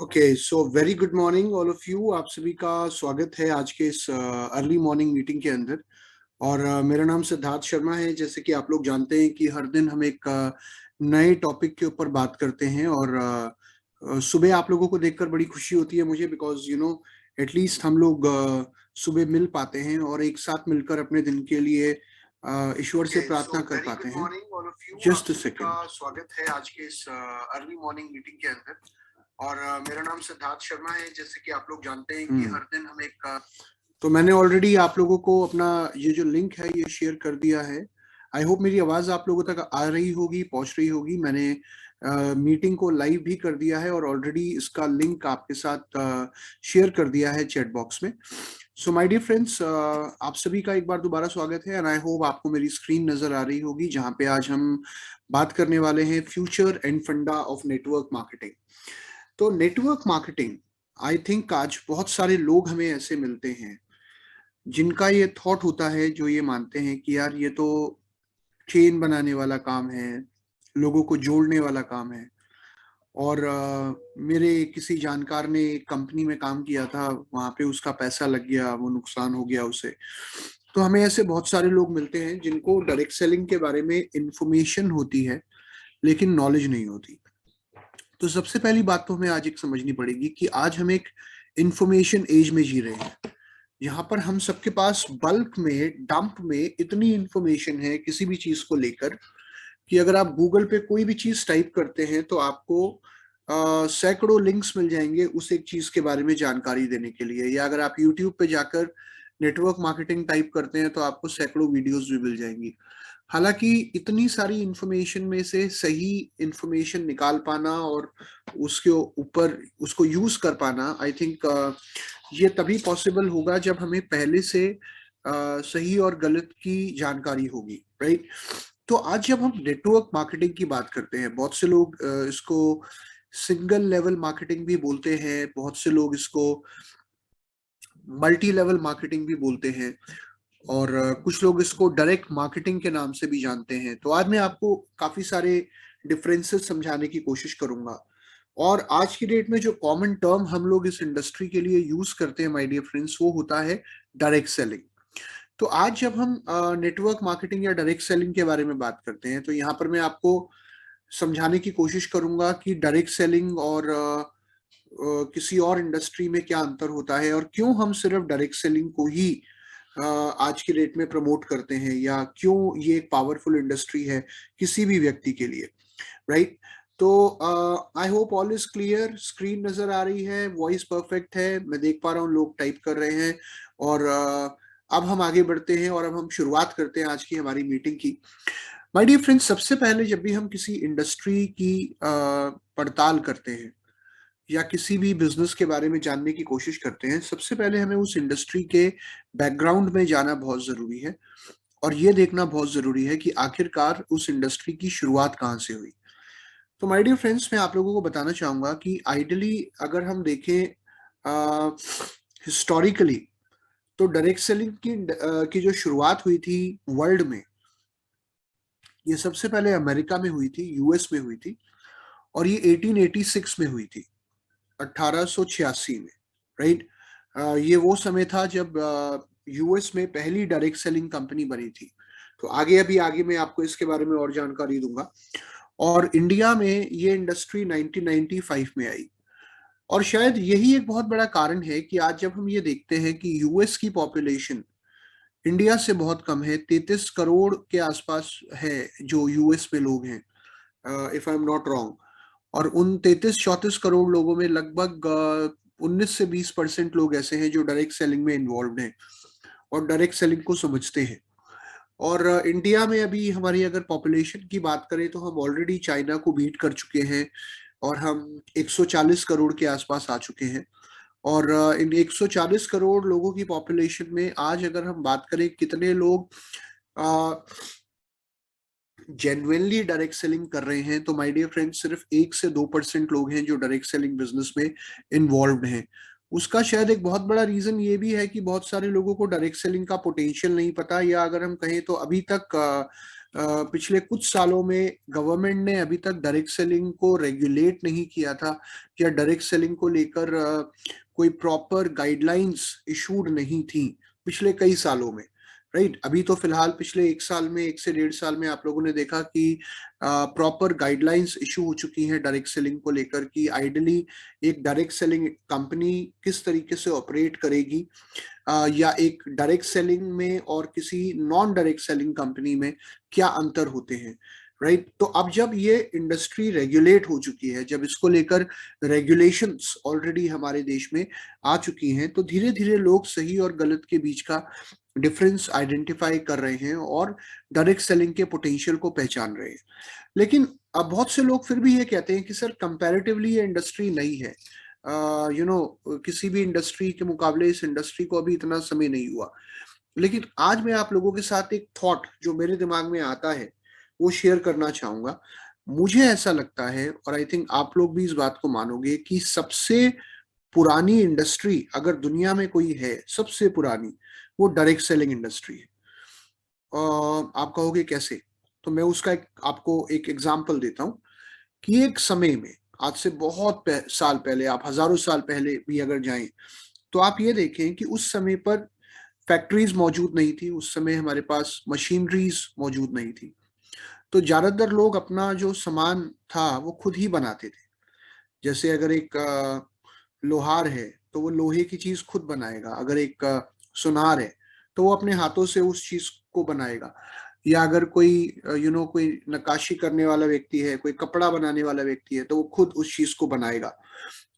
Okay so very good morning all of you. आप सभी का स्वागत है आज के इस अर्ली मॉर्निंग मीटिंग के अंदर। और मेरा नाम सिद्धार्थ शर्मा है। जैसे कि आप लोग जानते हैं कि हर दिन हम एक नए टॉपिक के ऊपर बात करते हैं। और सुबह आप लोगों को देखकर बड़ी खुशी होती है मुझे, बिकॉज एटलीस्ट हम लोग सुबह मिल पाते हैं और एक साथ मिलकर अपने दिन के लिए ईश्वर से प्रार्थना कर पाते हैं। Just a second. स्वागत है आज के इस अर्ली मॉर्निंग मीटिंग के अंदर। और मेरा नाम सिद्धार्थ शर्मा है। जैसे कि आप लोग जानते हैं कि हर दिन हम एक तो मैंने ऑलरेडी आप लोगों को अपना ये जो लिंक है ये शेयर कर दिया है। आई होप मेरी आवाज आप लोगों तक आ रही होगी, पहुंच रही होगी। मैंने मीटिंग को लाइव भी कर दिया है और ऑलरेडी इसका लिंक आपके साथ शेयर कर दिया है चैट बॉक्स में। सो माय डियर फ्रेंड्स, आप सभी का एक बार दोबारा स्वागत है। एंड आई होप आपको मेरी स्क्रीन नजर आ रही होगी, जहां पे आज हम बात करने वाले हैं फ्यूचर एंड फंडा ऑफ नेटवर्क मार्केटिंग। तो नेटवर्क मार्केटिंग, आई थिंक आज बहुत सारे लोग हमें ऐसे मिलते हैं जिनका ये थॉट होता है, जो ये मानते हैं कि यार ये तो चेन बनाने वाला काम है, लोगों को जोड़ने वाला काम है। और मेरे किसी जानकार ने एक कंपनी में काम किया था, वहां पे उसका पैसा लग गया, वो नुकसान हो गया उसे। तो हमें ऐसे बहुत सारे लोग मिलते हैं जिनको डायरेक्ट सेलिंग के बारे में इंफॉर्मेशन होती है लेकिन नॉलेज नहीं होती। तो सबसे पहली बात तो हमें आज एक समझनी पड़ेगी कि आज हम एक इंफॉर्मेशन एज में जी रहे हैं, यहाँ पर हम सबके पास बल्क में, डंप में इतनी इंफॉर्मेशन है किसी भी चीज को लेकर कि अगर आप गूगल पे कोई भी चीज टाइप करते हैं तो आपको सैकड़ों लिंक्स मिल जाएंगे उस एक चीज के बारे में जानकारी देने के लिए। या अगर आप यूट्यूब पे जाकर नेटवर्क मार्केटिंग टाइप करते हैं तो आपको सैकड़ों वीडियोस भी मिल जाएंगी। हालांकि इतनी सारी इंफॉर्मेशन में से सही इंफॉर्मेशन निकाल पाना और उसके ऊपर उसको यूज कर पाना, आई थिंक ये तभी पॉसिबल होगा जब हमें पहले से सही और गलत की जानकारी होगी, राइट। तो आज जब हम नेटवर्क मार्केटिंग की बात करते हैं, बहुत से लोग इसको सिंगल लेवल मार्केटिंग भी बोलते हैं, बहुत से लोग इसको मल्टी लेवल मार्केटिंग भी बोलते हैं, और कुछ लोग इसको डायरेक्ट मार्केटिंग के नाम से भी जानते हैं। तो आज मैं आपको काफी सारे डिफरेंसेस समझाने की कोशिश करूंगा। और आज की डेट में जो कॉमन टर्म हम लोग इस इंडस्ट्री के लिए यूज करते हैं माय डियर फ्रेंड्स, वो होता है डायरेक्ट सेलिंग। तो आज जब हम नेटवर्क मार्केटिंग या डायरेक्ट सेलिंग के बारे में बात करते हैं, तो यहाँ पर मैं आपको समझाने की कोशिश करूंगा कि डायरेक्ट सेलिंग और किसी और इंडस्ट्री में क्या अंतर होता है, और क्यों हम सिर्फ डायरेक्ट सेलिंग को ही आज की डेट में प्रमोट करते हैं, या क्यों ये एक पावरफुल इंडस्ट्री है किसी भी व्यक्ति के लिए, राइट। तो I hope all is clear. Screen नजर आ रही है, वॉइस परफेक्ट है, मैं देख पा रहा हूँ लोग टाइप कर रहे हैं। और अब हम आगे बढ़ते हैं और अब हम शुरुआत करते हैं आज की हमारी मीटिंग की। माय डियर फ्रेंड्स, सबसे पहले जब भी हम किसी इंडस्ट्री की पड़ताल करते हैं या किसी भी बिजनेस के बारे में जानने की कोशिश करते हैं, सबसे पहले हमें उस इंडस्ट्री के बैकग्राउंड में जाना बहुत जरूरी है। और ये देखना बहुत जरूरी है कि आखिरकार उस इंडस्ट्री की शुरुआत कहाँ से हुई। तो माय डियर फ्रेंड्स, मैं आप लोगों को बताना चाहूंगा कि आइडियली अगर हम देखें हिस्टोरिकली, तो डायरेक्ट सेलिंग की जो शुरुआत हुई थी वर्ल्ड में, ये सबसे पहले अमेरिका में हुई थी, यूएस में हुई थी। और ये 1886 में हुई थी, 1886 में, राइट। ये वो समय था जब यूएस में पहली डायरेक्ट सेलिंग कंपनी बनी थी। तो आगे मैं आपको इसके बारे में और जानकारी दूंगा। और इंडिया में ये इंडस्ट्री 1995 में आई। और शायद यही एक बहुत बड़ा कारण है कि आज जब हम ये देखते हैं कि यूएस की पॉपुलेशन इंडिया से बहुत कम है, 33 करोड़ के आसपास है जो यूएस में लोग हैं, if I am not wrong. और उन 33-34 करोड़ लोगों में लगभग 19 से 20% लोग ऐसे हैं जो डायरेक्ट सेलिंग में इन्वॉल्व हैं और डायरेक्ट सेलिंग को समझते हैं। और इंडिया में अभी हमारी अगर पॉपुलेशन की बात करें तो हम ऑलरेडी चाइना को बीट कर चुके हैं और हम 140 करोड़ के आसपास आ चुके हैं। और इन 140 करोड़ लोगों की पॉपुलेशन में आज अगर हम बात करें कितने लोग जेन्युइनली डायरेक्ट सेलिंग कर रहे हैं, तो माय डियर फ्रेंड्स सिर्फ 1 से 2% लोग हैं जो डायरेक्ट सेलिंग बिजनेस में इन्वॉल्व हैं। उसका शायद एक बहुत बड़ा रीजन ये भी है कि बहुत सारे लोगों को डायरेक्ट सेलिंग का पोटेंशियल नहीं पता, या अगर हम कहें तो अभी तक पिछले कुछ सालों में गवर्नमेंट ने अभी तक डायरेक्ट सेलिंग को रेगुलेट नहीं किया था, या डायरेक्ट सेलिंग को लेकर कोई प्रॉपर गाइडलाइंस इशूड नहीं थी पिछले कई सालों में। राइट, अभी तो फिलहाल पिछले 1 साल में, 1 से 1.5 साल में आप लोगों ने देखा कि प्रॉपर गाइडलाइंस इशू हो चुकी हैं डायरेक्ट सेलिंग को लेकर, कि आइडली एक डायरेक्ट सेलिंग कंपनी किस तरीके से ऑपरेट करेगी, या एक डायरेक्ट सेलिंग में और किसी नॉन डायरेक्ट सेलिंग कंपनी में क्या अंतर होते हैं। राइट, तो अब जब ये इंडस्ट्री रेगुलेट हो चुकी है, जब इसको लेकर रेगुलेशंस ऑलरेडी हमारे देश में आ चुकी हैं, तो धीरे धीरे लोग सही और गलत के बीच का डिफरेंस आइडेंटिफाई कर रहे हैं और डायरेक्ट सेलिंग के पोटेंशियल को पहचान रहे हैं। लेकिन अब बहुत से लोग फिर भी ये कहते हैं कि सर कंपैरेटिवली ये इंडस्ट्री नई है, किसी भी इंडस्ट्री के मुकाबले इस इंडस्ट्री को अभी इतना समय नहीं हुआ। लेकिन आज मैं आप लोगों के साथ एक थॉट जो मेरे दिमाग में आता है वो शेयर करना चाहूंगा। मुझे ऐसा लगता है, और आई थिंक आप लोग भी इस बात को मानोगे, कि सबसे पुरानी इंडस्ट्री अगर दुनिया में कोई है, सबसे पुरानी, वो डायरेक्ट सेलिंग इंडस्ट्री है। आप कहोगे कैसे? तो मैं उसका आपको एक एग्जांपल देता हूँ कि एक समय में, आज से बहुत साल पहले, आप हजारों साल पहले भी अगर जाएं, तो आप ये देखें कि उस समय पर फैक्ट्रीज मौजूद नहीं थी, उस समय हमारे पास मशीनरीज मौजूद नहीं थी। तो ज्यादातर लोग अपना जो सामान था वो खुद ही बनाते थे। जैसे अगर एक लोहार है तो वो लोहे की चीज खुद बनाएगा, अगर एक सुनार है तो वो अपने हाथों से उस चीज को बनाएगा, या अगर कोई कोई नक्काशी करने वाला व्यक्ति है, कोई कपड़ा बनाने वाला व्यक्ति है, तो वो खुद उस चीज को बनाएगा।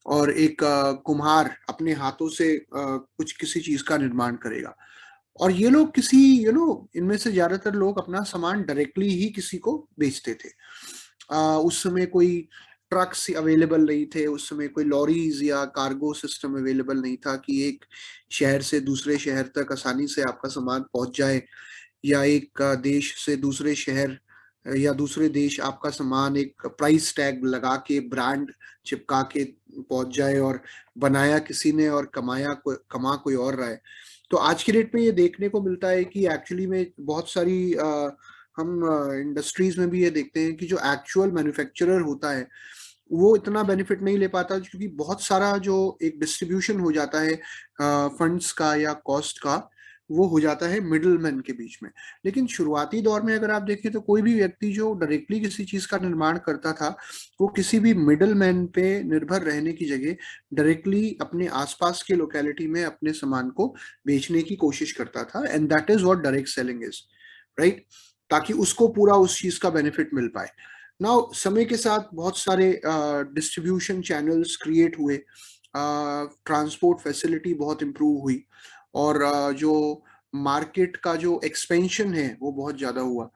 और एक कुम्हार अपने हाथों से कुछ किसी चीज का निर्माण करेगा। और ये लोग किसी इनमें से ज्यादातर लोग अपना सामान डायरेक्टली ही किसी को बेचते थे। उस समय कोई ट्रक्स अवेलेबल नहीं थे, उस समय कोई लॉरीज या कार्गो सिस्टम अवेलेबल नहीं था कि एक शहर से दूसरे शहर तक आसानी से आपका सामान पहुंच जाए, या एक देश से दूसरे शहर या दूसरे देश आपका सामान एक प्राइस टैग लगा के, ब्रांड चिपका के पहुंच जाए, और बनाया किसी ने और कमा कोई और रहा है। तो आज की डेट में ये देखने को मिलता है कि एक्चुअली में बहुत सारी हम इंडस्ट्रीज में भी ये देखते हैं कि जो एक्चुअल मैन्युफैक्चरर होता है वो इतना बेनिफिट नहीं ले पाता, क्योंकि बहुत सारा जो एक डिस्ट्रीब्यूशन हो जाता है फंड्स का या कॉस्ट का, वो हो जाता है मिडिल मैन के बीच में। लेकिन शुरुआती दौर में अगर आप देखें तो कोई भी व्यक्ति जो डायरेक्टली किसी चीज का निर्माण करता था, वो किसी भी मिडिल मैन पे निर्भर रहने की जगह डायरेक्टली अपने आसपास के लोकेलिटी में अपने सामान को बेचने की कोशिश करता था, and that is what direct selling is. Right, ताकि उसको पूरा उस चीज का बेनिफिट मिल पाए। नाउ समय के साथ बहुत सारे डिस्ट्रीब्यूशन चैनल्स क्रिएट हुए, ट्रांसपोर्ट फैसिलिटी बहुत इम्प्रूव हुई, और जो मार्केट का जो एक्सपेंशन है वो बहुत ज्यादा हुआ।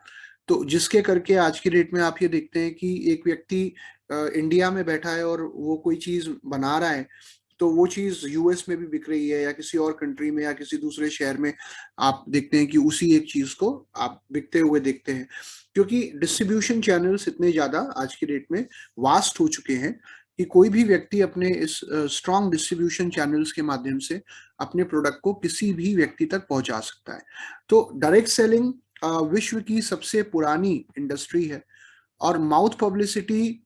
तो जिसके करके आज की डेट में आप ये देखते हैं कि एक व्यक्ति इंडिया में बैठा है और वो कोई चीज बना रहा है, तो वो चीज यूएस में भी बिक रही है, या किसी और कंट्री में, या किसी दूसरे शहर में आप देखते हैं कि उसी एक चीज को आप बिकते हुए देखते हैं। क्योंकि डिस्ट्रीब्यूशन चैनल्स इतने ज्यादा आज की डेट में वास्ट हो चुके हैं कि कोई भी व्यक्ति अपने इस स्ट्रॉन्ग डिस्ट्रीब्यूशन चैनल्स के माध्यम से अपने प्रोडक्ट को किसी भी व्यक्ति तक पहुंचा सकता है। तो डायरेक्ट सेलिंग विश्व की सबसे पुरानी इंडस्ट्री है। और माउथ पब्लिसिटी,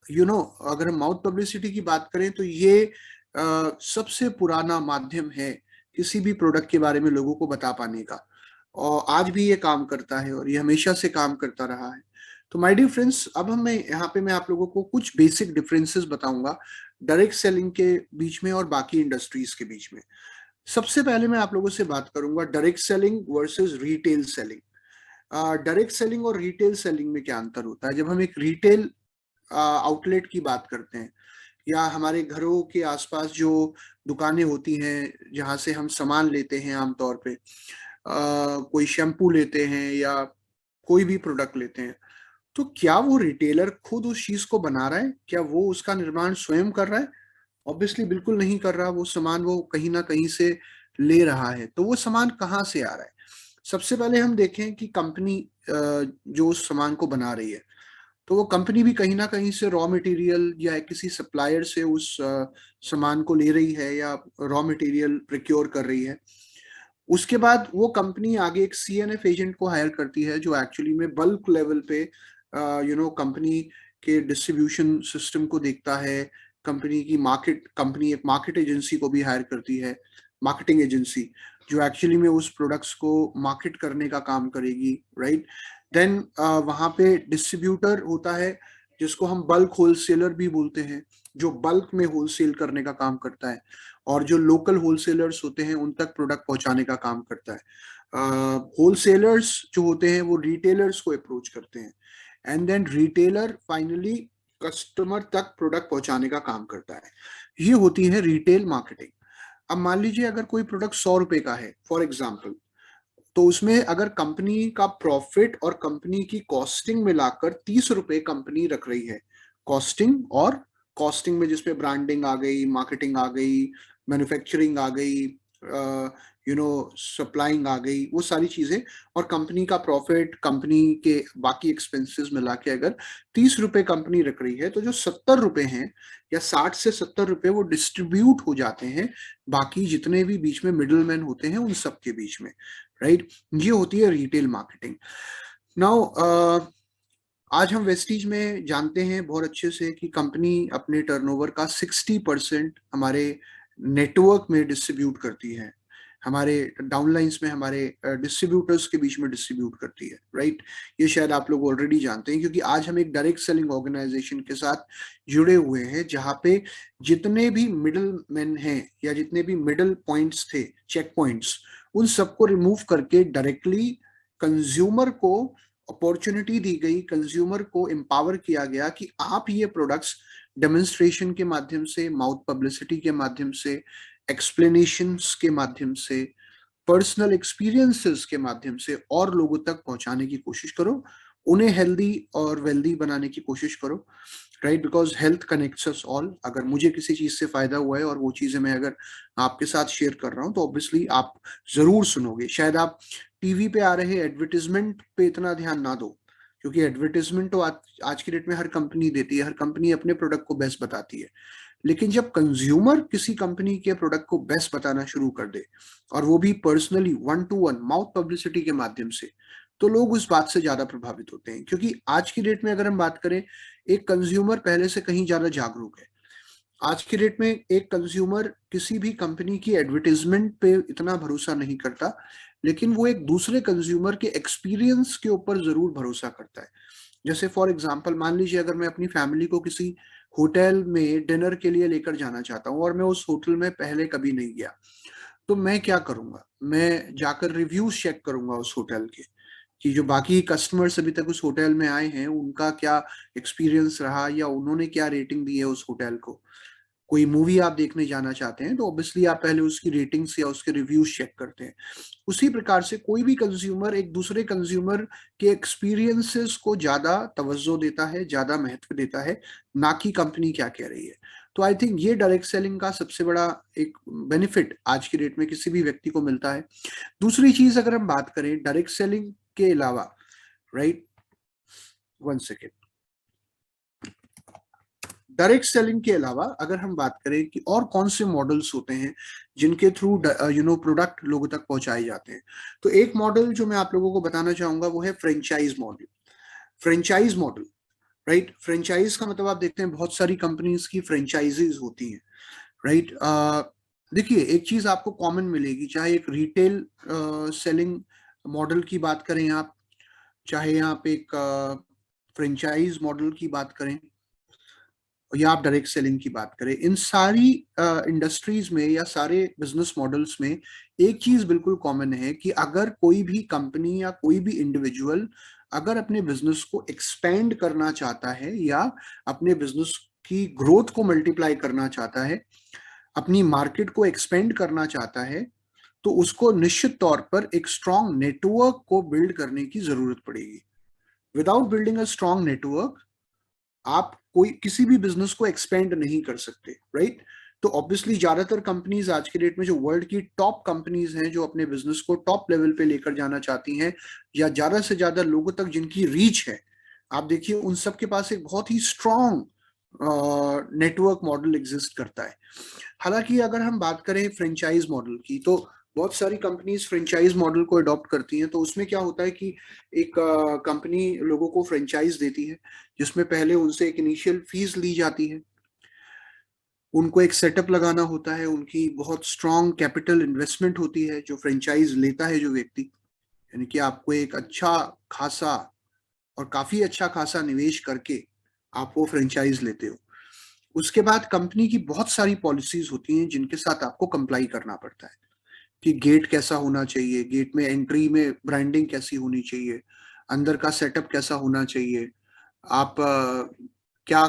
अगर हम माउथ पब्लिसिटी की बात करें तो ये सबसे पुराना माध्यम है किसी भी प्रोडक्ट के बारे में लोगों को बता पाने का, और आज भी ये काम करता है और ये हमेशा से काम करता रहा है। तो माय डियर फ्रेंड्स, अब हम यहाँ पे मैं आप लोगों को कुछ बेसिक डिफरेंसेस बताऊंगा डायरेक्ट सेलिंग के बीच में और बाकी इंडस्ट्रीज के बीच में। सबसे पहले मैं आप लोगों से बात करूंगा direct selling versus retail selling. Direct selling और रिटेल सेलिंग में क्या अंतर होता है? जब हम एक रिटेल आउटलेट की बात करते हैं, या हमारे घरों के आसपास जो दुकानें होती हैं जहां से हम सामान लेते हैं, आमतौर पे कोई शैम्पू लेते हैं या कोई भी प्रोडक्ट लेते हैं, तो क्या वो रिटेलर खुद उस चीज को बना रहा है? क्या वो उसका निर्माण स्वयं कर रहा है? ऑब्वियसली बिल्कुल नहीं कर रहा। वो सामान वो कहीं ना कहीं से ले रहा है। तो वो सामान कहाँ से आ रहा है? सबसे पहले हम देखें कि कंपनी जो उस सामान को बना रही है, तो वो कंपनी भी कहीं ना कहीं से रॉ मटेरियल या किसी सप्लायर से उस सामान को ले रही है या रॉ मटेरियल प्रिक्योर कर रही है। उसके बाद वो कंपनी आगे एक सीएनएफ एजेंट को हायर करती है जो एक्चुअली में बल्क लेवल पे कंपनी के डिस्ट्रीब्यूशन सिस्टम को देखता है। कंपनी एक मार्केट एजेंसी को भी हायर करती है, मार्केटिंग एजेंसी, जो एक्चुअली में उस प्रोडक्ट्स को मार्केट करने का काम करेगी, राइट। देन वहां पे डिस्ट्रीब्यूटर होता है जिसको हम बल्क होलसेलर भी बोलते हैं, जो बल्क में होलसेल करने का काम करता है, और जो लोकल होलसेलर्स होते हैं उन तक प्रोडक्ट पहुंचाने का काम करता है। होलसेलर्स जो होते हैं वो रिटेलर्स को अप्रोच करते हैं, and then retailer finally customer तक प्रोडक्ट पहुंचाने का काम करता है। ये होती है रिटेल मार्केटिंग। अब मान लीजिए अगर कोई प्रोडक्ट 100 रुपए का है फॉर एग्जाम्पल, तो उसमें अगर कंपनी का प्रॉफिट और कंपनी की कॉस्टिंग मिलाकर 30 रुपए कंपनी रख रही है, कॉस्टिंग, और कॉस्टिंग में जिसमें ब्रांडिंग आ गई, मार्केटिंग आ गई, मैन्युफैक्चरिंग आ गई, सप्लाइंग आ गई, वो सारी चीजें, और कंपनी का प्रॉफिट, कंपनी के बाकी एक्सपेंसेस मिला के अगर 30 रुपए कंपनी रख रही है, तो जो 70 रुपए हैं या 60 से 70 रुपए वो डिस्ट्रीब्यूट हो जाते हैं बाकी जितने भी बीच में मिडिल मैन होते हैं उन सब के बीच में, राइट। ये होती है रिटेल मार्केटिंग। नाउ आज हम वेस्टीज में जानते हैं बहुत अच्छे से कि कंपनी अपने टर्नओवर का 60% हमारे नेटवर्क में डिस्ट्रीब्यूट करती है, हमारे डाउनलाइंस में, हमारे डिस्ट्रीब्यूटर्स के बीच में डिस्ट्रीब्यूट करती है, राइट। ये शायद आप लोग ऑलरेडी जानते हैं क्योंकि आज हम एक डायरेक्ट सेलिंग ऑर्गेनाइजेशन के साथ जुड़े हुए हैं जहां पे जितने भी मिडिल मैन हैं या जितने भी मिडिल पॉइंट्स थे, चेक पॉइंट्स, उन सबको रिमूव करके डायरेक्टली कंज्यूमर को अपॉर्चुनिटी दी गई, कंज्यूमर को एम्पावर किया गया कि आप ये प्रोडक्ट्स डेमोन्स्ट्रेशन के माध्यम से, माउथ पब्लिसिटी के माध्यम से, एक्सप्लेनेशंस के माध्यम से, पर्सनल एक्सपीरियंसेस के माध्यम से और लोगों तक पहुंचाने की कोशिश करो, उन्हें हेल्दी और वेल्दी बनाने की कोशिश करो, right. Because health connects us all. अगर मुझे किसी चीज से फायदा हुआ है और वो चीजें मैं अगर आपके साथ शेयर कर रहा हूँ तो ऑब्वियसली आप जरूर सुनोगे। शायद आप टीवी पे आ रहे एडवर्टीजमेंट पे इतना ध्यान ना दो, क्योंकि एडवर्टीजमेंट तो आज की डेट में हर कंपनी देती है, हर कंपनी अपने प्रोडक्ट को बेस्ट बताती है। लेकिन जब कंज्यूमर किसी कंपनी के प्रोडक्ट को बेस्ट बताना शुरू कर दे, और वो भी पर्सनली 1-to-1 माउथ पब्लिसिटी के माध्यम से, तो लोग उस बात से ज्यादा प्रभावित होते हैं। क्योंकि आज की डेट में अगर हम बात करें, एक कंज्यूमर पहले से कहीं ज्यादा जागरूक है। आज की डेट में एक कंज्यूमर किसी भी कंपनी की एडवर्टीजमेंट पे इतना भरोसा नहीं करता, लेकिन वो एक दूसरे कंज्यूमर के एक्सपीरियंस के ऊपर जरूर भरोसा करता है। जैसे फॉर एग्जांपल मान लीजिए अगर मैं अपनी फैमिली को किसी होटल में डिनर के लिए लेकर जाना चाहता हूँ और मैं उस होटल में पहले कभी नहीं गया, तो मैं क्या करूंगा, मैं जाकर रिव्यूज चेक करूंगा उस होटल के, कि जो बाकी कस्टमर्स अभी तक उस होटल में आए हैं उनका क्या एक्सपीरियंस रहा या उन्होंने क्या रेटिंग दी है उस होटल को। कोई मूवी आप देखने जाना चाहते हैं तो ऑब्वियसली आप पहले उसकी रेटिंग्स या उसके रिव्यूज चेक करते हैं। उसी प्रकार से कोई भी कंज्यूमर एक दूसरे कंज्यूमर के एक्सपीरियंसेस को ज्यादा तवज्जो देता है, ज्यादा महत्व देता है, ना कि कंपनी क्या कह रही है। तो आई थिंक ये डायरेक्ट सेलिंग का सबसे बड़ा एक बेनिफिट आज की डेट में किसी भी व्यक्ति को मिलता है। दूसरी चीज अगर हम बात करें डायरेक्ट सेलिंग के अलावा, right, one second, direct selling के अलावा अगर हम बात करें कि और कौन से मॉडल्स होते हैं जिनके थ्रू प्रोडक्ट लोगों तक पहुंचाए जाते हैं, तो एक मॉडल जो मैं आप लोगों को बताना चाहूंगा वो है franchise model. Franchise model, right. Franchise का मतलब आप देखते हैं बहुत सारी कंपनीज की फ्रेंचाइजीज होती हैं, राइट। देखिए एक चीज आपको कॉमन मिलेगी, चाहे एक रिटेल सेलिंग मॉडल की बात करें आप, चाहे आप एक फ्रेंचाइज मॉडल की बात करें, या आप डायरेक्ट सेलिंग की बात करें, इन सारी इंडस्ट्रीज में या सारे बिजनेस मॉडल्स में एक चीज बिल्कुल कॉमन है कि अगर कोई भी कंपनी या कोई भी इंडिविजुअल अगर अपने बिजनेस को एक्सपेंड करना चाहता है या अपने बिजनेस की ग्रोथ को मल्टीप्लाई करना चाहता है, अपनी मार्केट को एक्सपेंड करना चाहता है, तो उसको निश्चित तौर पर एक स्ट्रॉन्ग नेटवर्क को बिल्ड करने की जरूरत पड़ेगी। Without building a strong network आप कोई किसी भी बिजनेस को एक्सपेंड नहीं कर सकते, राइट। तो ऑब्वियसली ज्यादातर कंपनीज आज के डेट में जो वर्ल्ड की टॉप कंपनीज हैं जो अपने बिजनेस को टॉप लेवल पे लेकर जाना चाहती हैं या ज्यादा से ज्यादा लोगों तक जिनकी रीच है, आप देखिए उन सब के पास एक बहुत ही स्ट्रॉन्ग नेटवर्क मॉडल एग्जिस्ट करता है। हालांकि अगर हम बात करें फ्रेंचाइज मॉडल की, तो बहुत सारी कंपनीज फ्रेंचाइज मॉडल को अडॉप्ट करती हैं। तो उसमें क्या होता है कि एक कंपनी लोगों को फ्रेंचाइज देती है, जिसमें पहले उनसे एक इनिशियल फीस ली जाती है, उनको एक सेटअप लगाना होता है, उनकी बहुत स्ट्रॉन्ग कैपिटल इन्वेस्टमेंट होती है जो फ्रेंचाइज लेता है जो व्यक्ति, यानी कि आपको एक अच्छा खासा और काफी अच्छा खासा निवेश करके आप वो फ्रेंचाइज लेते हो। उसके बाद कंपनी की बहुत सारी पॉलिसीज होती हैं जिनके साथ आपको कंप्लाई करना पड़ता है, कि गेट कैसा होना चाहिए, गेट में एंट्री में ब्रांडिंग कैसी होनी चाहिए, अंदर का सेटअप कैसा होना चाहिए, आप क्या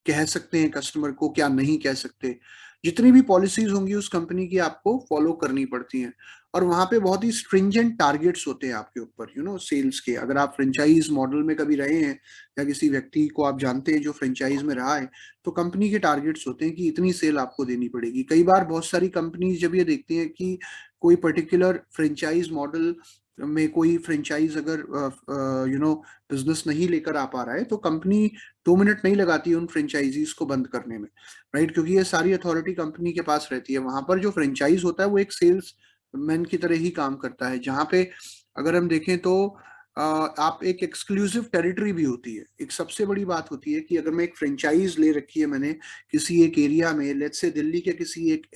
कह सकते हैं कस्टमर को, क्या नहीं कह सकते। जितनी भी पॉलिसीज होंगी उस कंपनी की आपको फॉलो करनी पड़ती हैं। और वहां पे बहुत ही स्ट्रिंजेंट टारगेट्स होते हैं आपके ऊपर, सेल्स के। अगर आप फ्रेंचाइज मॉडल में कभी रहे हैं या किसी व्यक्ति को आप जानते हैं जो फ्रेंचाइज में रहा है, तो कंपनी के टारगेट्स होते हैं कि इतनी सेल आपको देनी पड़ेगी। कई बार बहुत सारी कंपनीज जब ये देखती हैं कि कोई पर्टिकुलर फ्रेंचाइज मॉडल में कोई फ्रेंचाइज अगर बिजनेस नहीं लेकर आ पा रहा है, तो कंपनी 2 मिनट नहीं लगाती है उन फ्रेंचाइजीज को बंद करने में, राइट। क्योंकि ये सारी अथॉरिटी कंपनी के पास रहती है। वहां पर जो फ्रेंचाइज होता है वो एक सेल्स मैन की तरह ही काम करता है, जहां पे अगर हम देखें तो आप एक एक्सक्लूसिव टेरिटरी भी होती है। एक सबसे बड़ी बात होती है कि अगर मैं एक फ्रेंचाइज ले रखी है मैंने किसी एक एरिया में, लेट्स से दिल्ली के किसी एक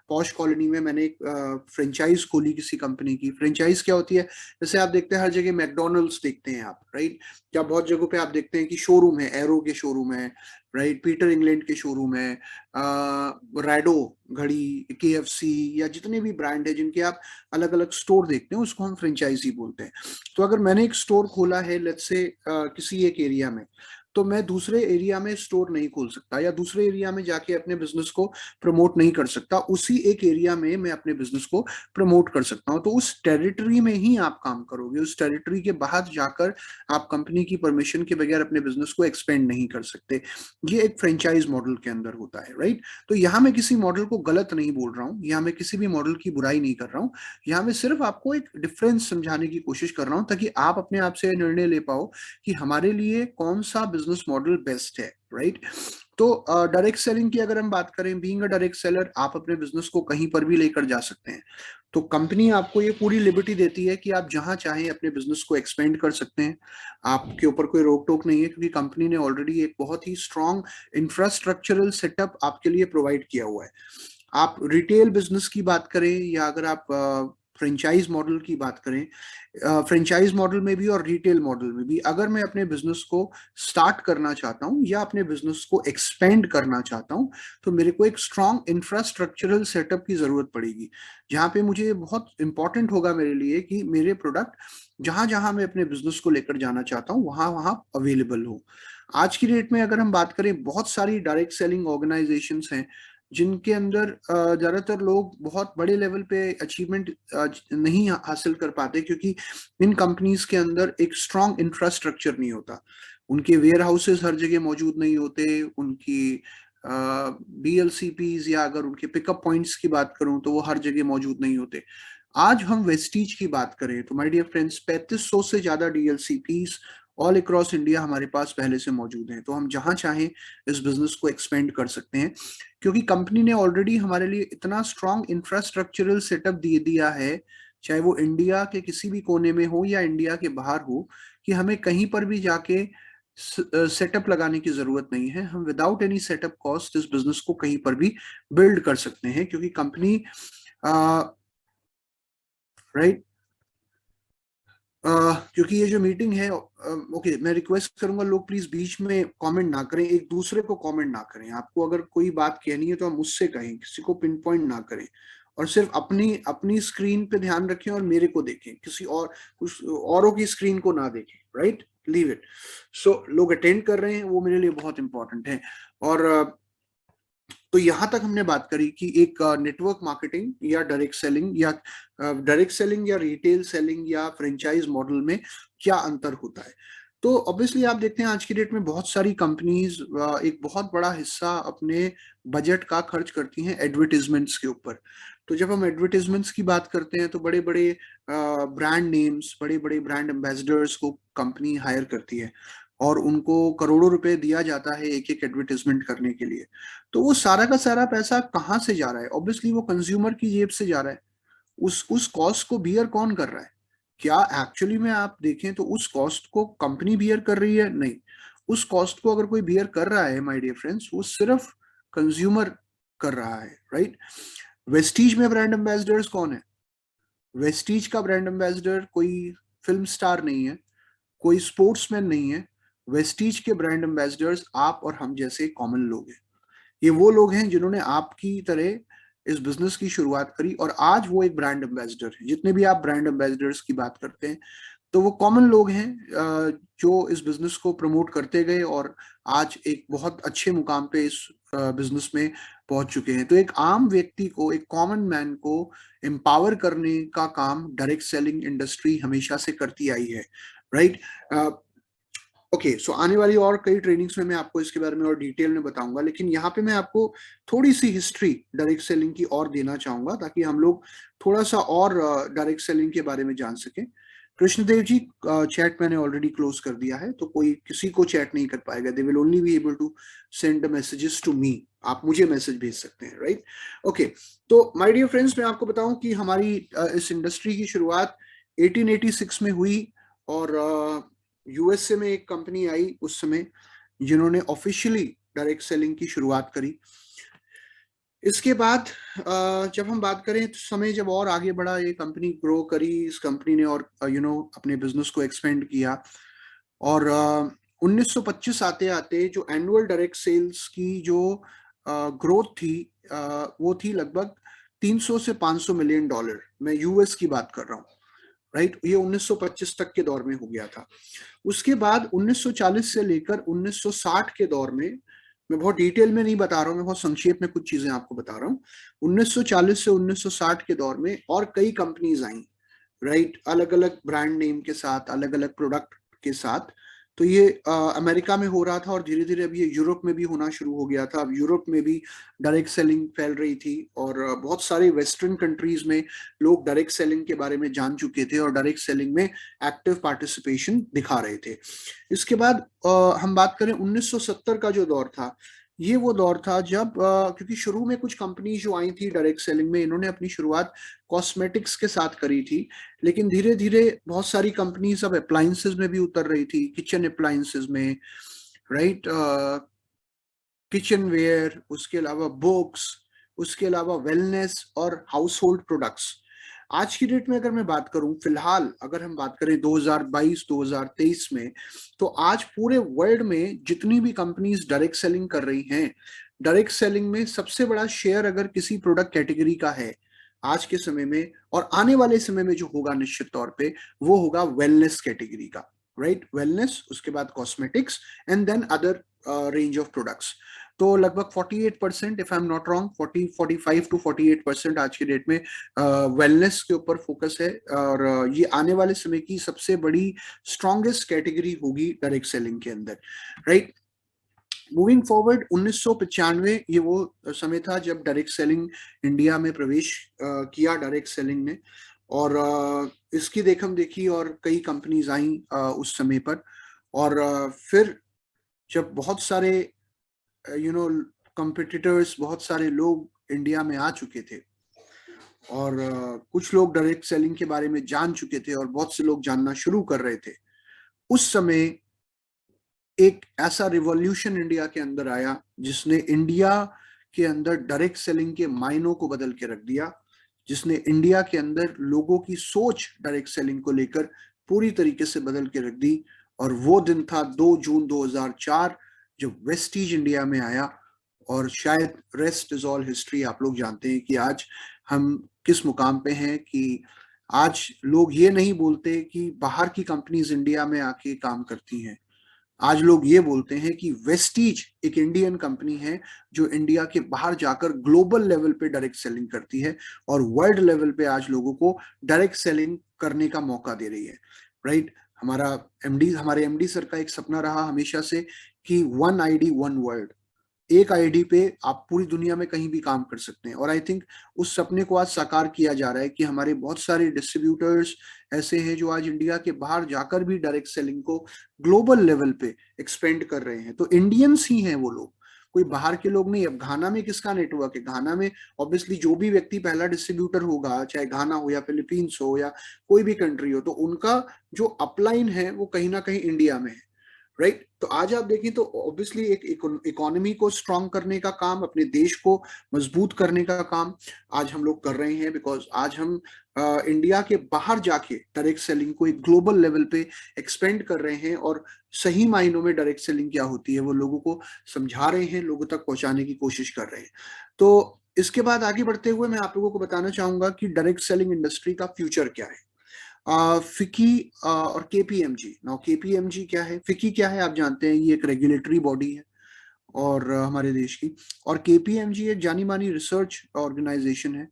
पॉश कॉलोनी में मैंने एक फ्रेंचाइज खोली किसी कंपनी की। फ्रेंचाइज क्या होती है, जैसे आप देखते हैं हर जगह मैकडोनल्ड्स देखते हैं आप, राइट। या बहुत जगहों पे आप देखते हैं कि शोरूम है, एरो के शोरूम है, राइट, पीटर इंग्लैंड के शोरूम है, रैडो घड़ी, KFC, या जितने भी ब्रांड है जिनके आप अलग अलग स्टोर देखते हैं, उसको हम फ्रेंचाइजी बोलते हैं। तो अगर मैंने एक स्टोर खोला है लेट्स से किसी एक एरिया में, तो मैं दूसरे एरिया में स्टोर नहीं खोल सकता, या दूसरे एरिया में जाके अपने बिजनेस को प्रमोट नहीं कर सकता। उसी एक एरिया में मैं अपने बिजनेस को प्रमोट कर सकता हूँ। तो उस टेरिटरी में ही आप काम करोगे, उस टेरिटरी के बाहर जाकर आप कंपनी की परमिशन के बगैर अपने बिजनेस को एक्सपेंड नहीं कर सकते। ये एक फ्रेंचाइज मॉडल के अंदर होता है, राइट। तो यहाँ मैं किसी मॉडल को गलत नहीं बोल रहा हूँ, यहाँ मैं किसी भी मॉडल की बुराई नहीं कर रहा हूँ। यहाँ मैं सिर्फ आपको एक डिफरेंस समझाने की कोशिश कर रहा हूँ, ताकि आप अपने आप से निर्णय ले पाओ कि हमारे लिए कौन सा बिजनेस मॉडल बेस्ट है, राइट। तो डायरेक्ट सेलिंग की अगर हम बात करें, बीइंग अ डायरेक्ट सेलर, आप अपने बिजनेस को कहीं पर भी लेकर जा सकते हैं। तो कंपनी आपको ये पूरी लिबर्टी देती है कि आप जहां चाहें अपने बिजनेस को एक्सपेंड कर सकते हैं। आपके ऊपर कोई रोक टोक नहीं है, क्योंकि कंपनी ने ऑलरेडी एक बहुत ही स्ट्रॉन्ग इंफ्रास्ट्रक्चरल सेटअप आपके लिए प्रोवाइड किया हुआ है। आप रिटेल बिजनेस की बात करें या अगर आप फ्रेंचाइज मॉडल की बात करें, फ्रेंचाइज मॉडल में भी और रिटेल मॉडल में भी, अगर मैं अपने बिजनेस को स्टार्ट करना चाहता हूं या अपने बिजनेस को एक्सपेंड करना चाहता हूं, तो मेरे को एक स्ट्रॉन्ग इंफ्रास्ट्रक्चरल सेटअप की जरूरत पड़ेगी, जहां पे मुझे बहुत इंपॉर्टेंट होगा मेरे लिए कि मेरे प्रोडक्ट जहां जहां मैं अपने बिजनेस को लेकर जाना चाहता हूं वहां वहां अवेलेबल हो। आज की डेट में अगर हम बात करें, बहुत सारी डायरेक्ट सेलिंग ऑर्गेनाइजेशंस हैं जिनके अंदर ज्यादातर लोग बहुत बड़े लेवल पे अचीवमेंट नहीं हासिल कर पाते, क्योंकि इन कंपनीज के अंदर एक स्ट्रॉन्ग इंफ्रास्ट्रक्चर नहीं होता। उनके वेयर हाउसेस हर जगह मौजूद नहीं होते, उनकी BLCPs या अगर उनके पिकअप पॉइंट्स की बात करूं तो वो हर जगह मौजूद नहीं होते। आज हम वेस्टीज की बात करें तो माय डियर फ्रेंड्स, 3500 से ज्यादा DLCPs ऑल अक्रॉस इंडिया हमारे पास पहले से मौजूद हैं। तो हम जहां चाहें इस बिजनेस को एक्सपेंड कर सकते हैं, क्योंकि कंपनी ने ऑलरेडी हमारे लिए इतना स्ट्रॉन्ग इंफ्रास्ट्रक्चरल सेटअप दे दिया है, चाहे वो इंडिया के किसी भी कोने में हो या इंडिया के बाहर हो, कि हमें कहीं पर भी जाके सेटअप लगाने की जरूरत नहीं है। हम विदाउट एनी सेटअप कॉस्ट इस बिजनेस को कहीं पर भी बिल्ड कर सकते हैं, क्योंकि कंपनी, राइट, क्योंकि ये जो मीटिंग है, ओके, मैं रिक्वेस्ट करूंगा लोग प्लीज बीच में कमेंट ना करें, एक दूसरे को कमेंट ना करें। आपको अगर कोई बात कहनी है तो आप मुझसे कहें, किसी को पिन पॉइंट ना करें, और सिर्फ अपनी अपनी स्क्रीन पे ध्यान रखें और मेरे को देखें, किसी और कुछ औरों की स्क्रीन को ना देखें, राइट, लीव इट। सो लोग अटेंड कर रहे हैं, वो मेरे लिए बहुत इंपॉर्टेंट है। और तो यहां तक हमने बात करी कि एक नेटवर्क मार्केटिंग या डायरेक्ट सेलिंग या रिटेल सेलिंग या फ्रेंचाइज मॉडल में क्या अंतर होता है। तो ऑब्वियसली आप देखते हैं आज की डेट में बहुत सारी कंपनीज एक बहुत बड़ा हिस्सा अपने बजट का खर्च करती हैं एडवर्टीजमेंट्स के ऊपर। तो जब हम एडवर्टीजमेंट्स की बात करते हैं तो बड़े बड़े ब्रांड नेम्स, बड़े बड़े ब्रांड एम्बेसडर्स को कंपनी हायर करती है। और उनको करोड़ों रुपए दिया जाता है एक एक एडवर्टाइजमेंट करने के लिए। तो वो सारा का सारा पैसा कहाँ से जा रहा है? ऑब्वियसली वो कंज्यूमर की जेब से जा रहा है। उस कॉस्ट को बियर कौन कर रहा है? क्या एक्चुअली में आप देखें तो उस कॉस्ट को कंपनी बियर कर रही है? नहीं। उस कॉस्ट को अगर कोई बियर कर रहा है माय डियर फ्रेंड्स, वो सिर्फ कंज्यूमर कर रहा है, राइट? वेस्टीज में ब्रांड एम्बेसडर्स कौन है? वेस्टीज का ब्रांड एम्बेसडर कोई फिल्म स्टार नहीं है, कोई स्पोर्ट्समैन नहीं है। वेस्टीज के ब्रांड एम्बेसडर्स आप और हम जैसे कॉमन लोग हैं। ये वो लोग हैं जिन्होंने आपकी तरह इस बिजनेस की शुरुआत करी और आज वो एक ब्रांड एम्बेसडर है। जितने भी आप ब्रांड एम्बेसडर्स की बात करते हैं तो वो कॉमन लोग हैं जो इस बिजनेस को प्रमोट करते गए और आज एक बहुत अच्छे मुकाम पे इस बिजनेस में पहुंच चुके हैं। तो एक आम व्यक्ति को, एक कॉमन मैन को एम्पावर करने का काम डायरेक्ट सेलिंग इंडस्ट्री हमेशा से करती आई है, राइट? ओके, सो आने वाली और कई ट्रेनिंग्स में मैं आपको इसके बारे में और डिटेल में बताऊंगा, लेकिन यहाँ पे मैं आपको थोड़ी सी हिस्ट्री डायरेक्ट सेलिंग की और देना चाहूंगा ताकि हम लोग थोड़ा सा और डायरेक्ट सेलिंग के बारे में जान सकें। कृष्णदेव जी, चैट मैंने ऑलरेडी क्लोज कर दिया है, तो कोई किसी को चैट नहीं कर पाएगा। They will only be able to send messages to me. आप मुझे मैसेज भेज सकते हैं, राइट? ओके, तो माय डियर फ्रेंड्स, मैं आपको बताऊं कि हमारी इस इंडस्ट्री की शुरुआत 1886 में हुई और यूएसए में एक कंपनी आई उस समय जिन्होंने ऑफिशियली डायरेक्ट सेलिंग की शुरुआत करी। इसके बाद जब हम बात करें तो समय जब और आगे बढ़ा, ये कंपनी ग्रो करी, इस कंपनी ने और अपने बिजनेस को एक्सपेंड किया और 1925 आते आते जो एनुअल डायरेक्ट सेल्स की जो ग्रोथ थी वो थी लगभग 300 से 500 मिलियन डॉलर। मैं यूएस की बात कर रहा हूँ, राइट? ये 1925 तक के दौर में हो गया था। उसके बाद 1940 से लेकर 1960 के दौर में, मैं बहुत डिटेल में नहीं बता रहा हूँ, मैं बहुत संक्षेप में कुछ चीजें आपको बता रहा हूँ। 1940 से 1960 के दौर में और कई कंपनीज आई, राइट? अलग अलग ब्रांड नेम के साथ, अलग अलग प्रोडक्ट के साथ। तो ये अमेरिका में हो रहा था और धीरे धीरे अब ये यूरोप में भी होना शुरू हो गया था। अब यूरोप में भी डायरेक्ट सेलिंग फैल रही थी और बहुत सारे वेस्टर्न कंट्रीज में लोग डायरेक्ट सेलिंग के बारे में जान चुके थे और डायरेक्ट सेलिंग में एक्टिव पार्टिसिपेशन दिखा रहे थे। इसके बाद हम बात करें 1970 का जो दौर था, ये वो दौर था जब क्योंकि शुरू में कुछ कंपनी जो आई थी डायरेक्ट सेलिंग में, इन्होंने अपनी शुरुआत कॉस्मेटिक्स के साथ करी थी, लेकिन धीरे धीरे बहुत सारी कंपनीज अब अप्लायंसेस में भी उतर रही थी, किचन अप्लायंसेस में, राइट? किचन वेयर, उसके अलावा बुक्स, उसके अलावा वेलनेस और हाउस होल्ड प्रोडक्ट्स। आज की डेट में अगर मैं बात करूं, फिलहाल अगर हम बात करें 2022-2023 में, तो आज पूरे वर्ल्ड में जितनी भी कंपनीज डायरेक्ट सेलिंग कर रही हैं, डायरेक्ट सेलिंग में सबसे बड़ा शेयर अगर किसी प्रोडक्ट कैटेगरी का है आज के समय में और आने वाले समय में जो होगा निश्चित तौर पे, वो होगा वेलनेस कैटेगरी का, राइट? वेलनेस, उसके बाद cosmetics and then other range of products. तो लगभग 48%, if I am not wrong, 45 to 48% आज की डेट में वेलनेस के ऊपर फोकस है और ये आने वाले समय की सबसे बड़ी स्ट्रॉन्गेस्ट कैटेगरी होगी डायरेक्ट सेलिंग के अंदर, राइट? मूविंग फॉरवर्ड, 1995 ये वो समय था जब डायरेक्ट सेलिंग इंडिया में प्रवेश किया डायरेक्ट सेलिंग ने और इसकी देखम देखी और कई कंपनीज आई उस समय पर। और फिर जब बहुत सारे कंपिटिटर्स, बहुत सारे लोग इंडिया में आ चुके थे और कुछ लोग डायरेक्ट सेलिंग के बारे में जान चुके थे और बहुत से लोग जानना शुरू कर रहे थे, उस समय एक ऐसा रिवॉल्यूशन इंडिया के अंदर आया जिसने इंडिया के अंदर डायरेक्ट सेलिंग के मायनों को बदल के रख दिया, जिसने इंडिया के अंदर लोगों की सोच डायरेक्ट सेलिंग को लेकर पूरी तरीके से बदल के रख दी। और वो दिन था 2 जून 2004 जब वेस्टीज इंडिया में आया और शायद रेस्ट इज ऑल हिस्ट्री। आप लोग जानते हैं कि आज हम किस मुकाम पे हैं कि आज लोग ये नहीं बोलते कि बाहर की कंपनीज इंडिया में आके काम करती हैं, आज लोग ये बोलते हैं कि वेस्टीज एक इंडियन कंपनी है जो इंडिया के बाहर जाकर ग्लोबल लेवल पे डायरेक्ट सेलिंग करती है और वर्ल्ड लेवल पे आज लोगों को डायरेक्ट सेलिंग करने का मौका दे रही है, राइट? हमारे एमडी सर का एक सपना रहा हमेशा से कि वन आईडी वन वर्ल्ड, एक आईडी पे आप पूरी दुनिया में कहीं भी काम कर सकते हैं। और आई थिंक उस सपने को आज साकार किया जा रहा है कि हमारे बहुत सारे डिस्ट्रीब्यूटर्स ऐसे हैं जो आज इंडिया के बाहर जाकर भी डायरेक्ट सेलिंग को ग्लोबल लेवल पे एक्सपेंड कर रहे हैं। तो इंडियंस ही हैं वो लोग, कोई बाहर के लोग नहीं। अब घाना में किसका नेटवर्क है? घाना में ऑब्वियसली जो भी व्यक्ति पहला डिस्ट्रीब्यूटर होगा, चाहे घाना हो या फिलीपींस हो या कोई भी कंट्री हो, तो उनका जो अपलाइन है वो कहीं ना कहीं इंडिया में है, राइट? तो आज आप देखें तो ऑब्वियसली एक इकोनॉमी को स्ट्रांग करने का काम, अपने देश को मजबूत करने का काम आज हम लोग कर रहे हैं, बिकॉज आज हम इंडिया के बाहर जाके डायरेक्ट सेलिंग को एक ग्लोबल लेवल पे एक्सपेंड कर रहे हैं, और सही मायनों में डायरेक्ट सेलिंग क्या होती है वो लोगों को समझा रहे हैं, लोगों तक पहुंचाने की कोशिश कर रहे हैं। तो इसके बाद आगे बढ़ते हुए मैं आप लोगों को बताना चाहूंगा कि डायरेक्ट सेलिंग इंडस्ट्री का फ्यूचर क्या है। फिकी और केपीएमजी। नाउ केपीएमजी क्या है, फिकी क्या है, आप जानते हैं ये एक रेगुलेटरी बॉडी है और हमारे देश की। और केपीएमजी एक जानी मानी रिसर्च ऑर्गेनाइजेशन है,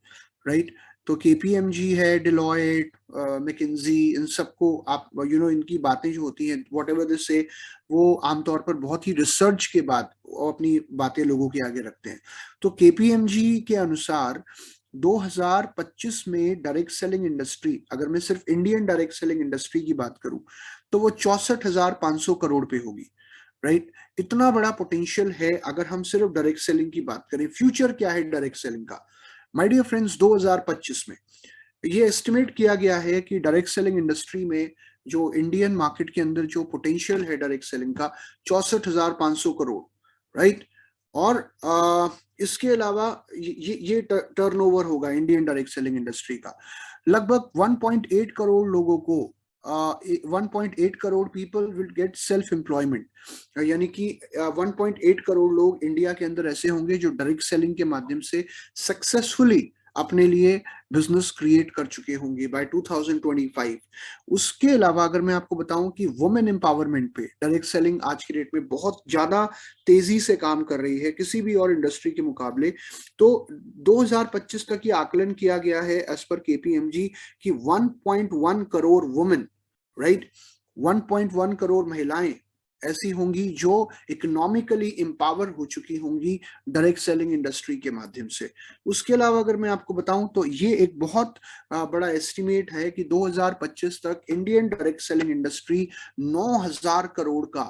राइट? तो केपीएमजी है, डिलॉयट, मैकिंजी, इन सबको आप इनकी बातें जो होती हैं वॉट एवर दिस से, वो आमतौर पर बहुत ही रिसर्च के बाद वो अपनी बातें लोगों के आगे रखते हैं। तो केपीएमजी के अनुसार 2025 में डायरेक्ट सेलिंग इंडस्ट्री, अगर मैं सिर्फ इंडियन डायरेक्ट सेलिंग इंडस्ट्री की बात करूं, तो वो 64,500 करोड़ पे होगी, राइट? इतना बड़ा पोटेंशियल है अगर हम सिर्फ डायरेक्ट सेलिंग की बात करें। फ्यूचर क्या है डायरेक्ट सेलिंग का, माय डियर फ्रेंड्स? 2025 में ये एस्टिमेट किया गया है कि डायरेक्ट सेलिंग इंडस्ट्री में जो इंडियन मार्केट के अंदर जो पोटेंशियल है डायरेक्ट सेलिंग का, 64,500 करोड़, राइट? और इसके अलावा ये टर्नओवर होगा इंडियन डायरेक्ट सेलिंग इंडस्ट्री का। लगभग 1.8 करोड़ लोगों को 1.8 crore people will get self employment, यानी कि 1.8 करोड़ लोग इंडिया के अंदर ऐसे होंगे जो डायरेक्ट सेलिंग के माध्यम से सक्सेसफुली अपने लिए बिजनेस क्रिएट कर चुके होंगे बाय 2025। उसके अलावा अगर मैं आपको बताऊं कि वुमेन एम्पावरमेंट पे डायरेक्ट सेलिंग आज की डेट में बहुत ज्यादा तेजी से काम कर रही है किसी भी और इंडस्ट्री के मुकाबले। तो 2025 तक ये आकलन किया गया है एज पर केपीएमजी कि 1.1 करोड़ वुमेन, राइट, 1.1 करोड़ महिलाएं ऐसी होंगी जो इकोनॉमिकली एम्पावर हो चुकी होंगी डायरेक्ट सेलिंग इंडस्ट्री के माध्यम से। उसके अलावा अगर मैं आपको बताऊं तो ये एक बहुत बड़ा एस्टिमेट है कि 2025 तक Indian direct selling industry 9,000 crore का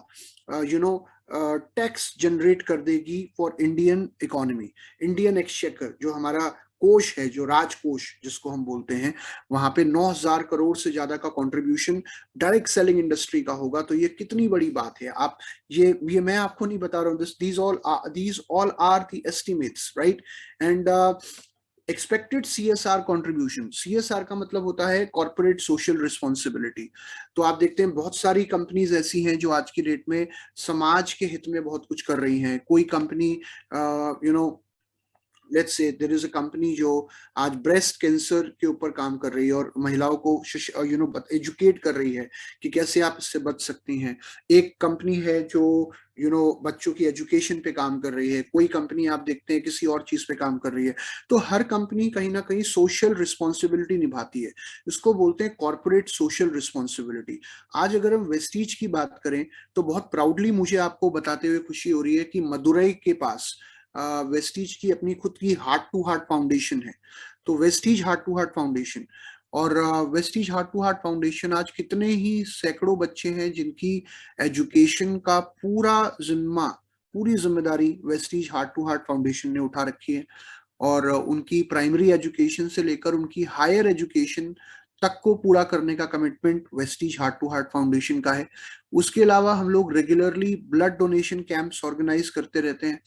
टैक्स जनरेट कर देगी for Indian economy. Indian exchequer जो हमारा कोष है, जो राजकोष जिसको हम बोलते हैं, वहां पे 9,000 करोड़ से ज्यादा का कंट्रीब्यूशन डायरेक्ट सेलिंग इंडस्ट्री का होगा। तो ये कितनी बड़ी बात है। आप ये मैं आपको नहीं बता रहा हूँ, these all are the estimates, right? And expected CSR contribution, CSR का मतलब होता है कॉर्पोरेट सोशल रिस्पॉन्सिबिलिटी। तो आप देखते हैं बहुत सारी कंपनीज ऐसी हैं जो आज की डेट में समाज के हित में बहुत कुछ कर रही हैं। कोई company let's say there is a company जो आज ब्रेस्ट कैंसर के ऊपर काम कर रही है और महिलाओं को एजुकेट कर रही है कि कैसे आप इससे बच सकती हैं। एक कंपनी है जो बच्चों की एजुकेशन पे काम कर रही है। कोई कंपनी आप देखते हैं किसी और चीज पे काम कर रही है। तो हर कंपनी कहीं ना कहीं सोशल रिस्पॉन्सिबिलिटी निभाती है। इसको बोलते हैं कॉर्पोरेट सोशल रिस्पॉन्सिबिलिटी। आज अगर हम वेस्टीज की बात करें तो बहुत प्राउडली मुझे आपको बताते हुए खुशी हो रही है कि मदुरई के पास वेस्टीज की अपनी खुद की हार्ट टू हार्ट फाउंडेशन है। तो Vestige heart to heart foundation, और Vestige heart to heart foundation आज कितने ही सैकड़ों बच्चे हैं जिनकी एजुकेशन का पूरी जिम्मेदारी Vestige heart to heart Foundation ने उठा रखी है। और उनकी प्राइमरी एजुकेशन से लेकर उनकी हायर एजुकेशन तक को पूरा करने का commitment Vestige heart to heart Foundation का है। उसके अलावा हम लोग regularly blood donation camps organise करते रहते हैं।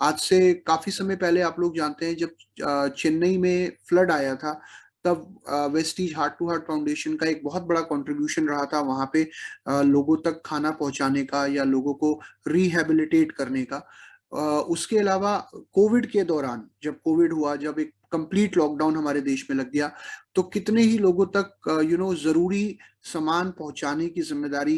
आज से काफी समय पहले आप लोग जानते हैं जब चेन्नई में फ्लड आया था, तब Vestige heart to heart Foundation का एक बहुत बड़ा कंट्रीब्यूशन रहा था वहां पे लोगों तक खाना पहुंचाने का या लोगों को रिहेबिलिटेट करने का। उसके अलावा कोविड के दौरान जब कोविड हुआ, जब एक कंप्लीट लॉकडाउन हमारे देश में लग गया, तो कितने ही लोगों तक जरूरी सामान पहुंचाने की जिम्मेदारी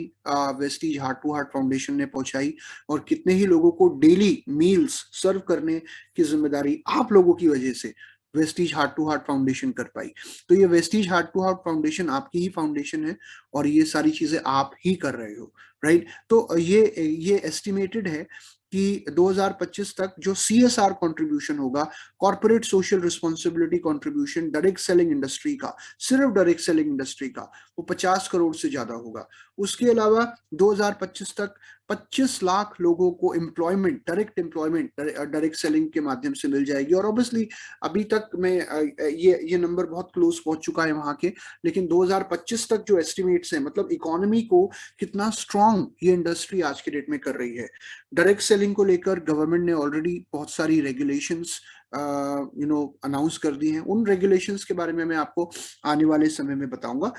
Vestige heart to heart Foundation ने पहुंचाई, और कितने ही लोगों को डेली मील्स सर्व करने की जिम्मेदारी आप लोगों की वजह से Vestige heart to heart Foundation कर पाई। तो ये Vestige heart to heart Foundation आपकी ही फाउंडेशन है और ये सारी चीजें आप ही कर रहे हो, राइट? तो ये एस्टिमेटेड है कि 2025 तक जो CSR कंट्रीब्यूशन होगा, corporate social responsibility contribution direct selling industry का, सिर्फ डायरेक्ट सेलिंग इंडस्ट्री का, वो 50 करोड़ से ज्यादा होगा। उसके अलावा 2025 तक 25 लाख लोगों को employment, direct employment direct selling के माध्यम से मिल जाएगी। और ऑब्वियसली अभी तक में ये नंबर बहुत क्लोज पहुंच चुका है वहां के, लेकिन 2025 तक जो एस्टिमेट्स हैं, मतलब इकोनॉमी को कितना स्ट्रांग ये इंडस्ट्री आज के डेट में कर रही है। डायरेक्ट सेलिंग को लेकर गवर्नमेंट ने ऑलरेडी बहुत सारी रेगुलेशंस अनाउंस कर दी हैं। उन रेगुलेशंस के बारे में मैं आपको आने वाले समय में बताऊंगा।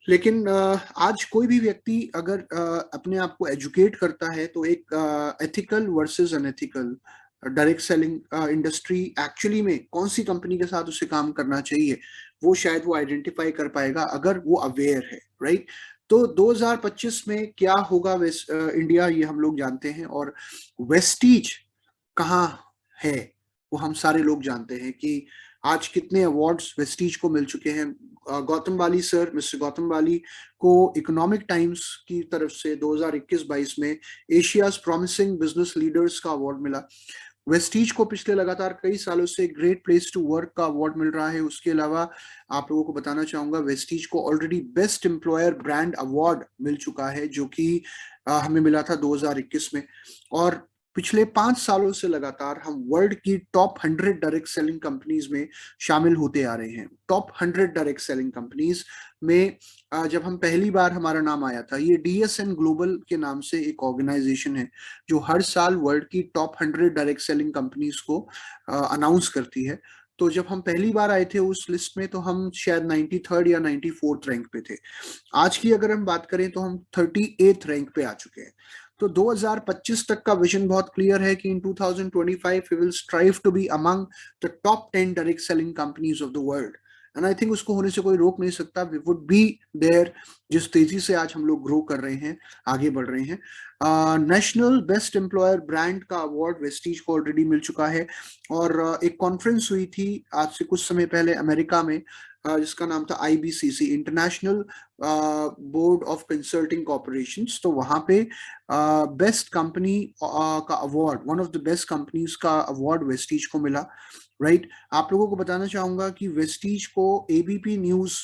लेकिन आज कोई भी व्यक्ति अगर अपने आप को एजुकेट करता है तो एक ethical versus unethical direct selling industry actually में कौन सी कंपनी के साथ उसे काम करना चाहिए, वो शायद वो आइडेंटिफाई कर पाएगा अगर वो अवेयर है, राइट। तो 2025 में क्या होगा इंडिया, ये हम लोग जानते हैं। और वेस्टीज कहाँ है वो हम सारे लोग जानते हैं कि आज कितने अवार्ड्स वेस्टीज को मिल चुके हैं। गौतम बाली सर, मिस्टर गौतम बाली को इकोनॉमिक टाइम्स की तरफ से 2021-22 में एशियाज प्रॉमिसिंग बिजनेस लीडर्स का अवार्ड मिला। वेस्टीज को पिछले लगातार कई सालों से ग्रेट प्लेस टू वर्क का अवार्ड मिल रहा है। उसके अलावा आप लोगों को बताना चाहूंगा, वेस्टीज को already best employer brand award मिल चुका है, जो कि हमें मिला था 2021 में। और पिछले 5 सालों से लगातार हम वर्ल्ड की टॉप 100 डायरेक्ट सेलिंग कंपनीज में शामिल होते आ रहे हैं। टॉप 100 डायरेक्ट सेलिंग कंपनीज में जब हम पहली बार हमारा नाम आया था, ये DSN ग्लोबल के नाम से एक ऑर्गेनाइजेशन है जो हर साल वर्ल्ड की टॉप 100 डायरेक्ट सेलिंग कंपनीज को अनाउंस करती है। तो जब हम पहली बार आए थे उस लिस्ट में, तो हम शायद 93rd या 94th रैंक पे थे। आज की अगर हम बात करें तो हम 38th रैंक पे आ चुके हैं। तो 2025 तक का विजन बहुत क्लियर है कि इन 2025 we will strive to be among the top 10 direct selling companies of the world. And I think उसको होने से कोई रोक नहीं सकता। वी वुड बी देयर, जिस तेजी से आज हम लोग ग्रो कर रहे हैं, आगे बढ़ रहे हैं। नेशनल बेस्ट एम्प्लॉयर ब्रांड का अवार्ड वेस्टीज को ऑलरेडी मिल चुका है। और एक कॉन्फ्रेंस हुई थी आज से कुछ समय पहले अमेरिका में, जिसका नाम था IBCC, international board of consulting corporations. तो वहां पे बेस्ट कंपनी का award, one of the best companies का अवार्ड वेस्टीज को मिला, राइट। आप लोगों को बताना चाहूंगा कि वेस्टीज को ABP न्यूज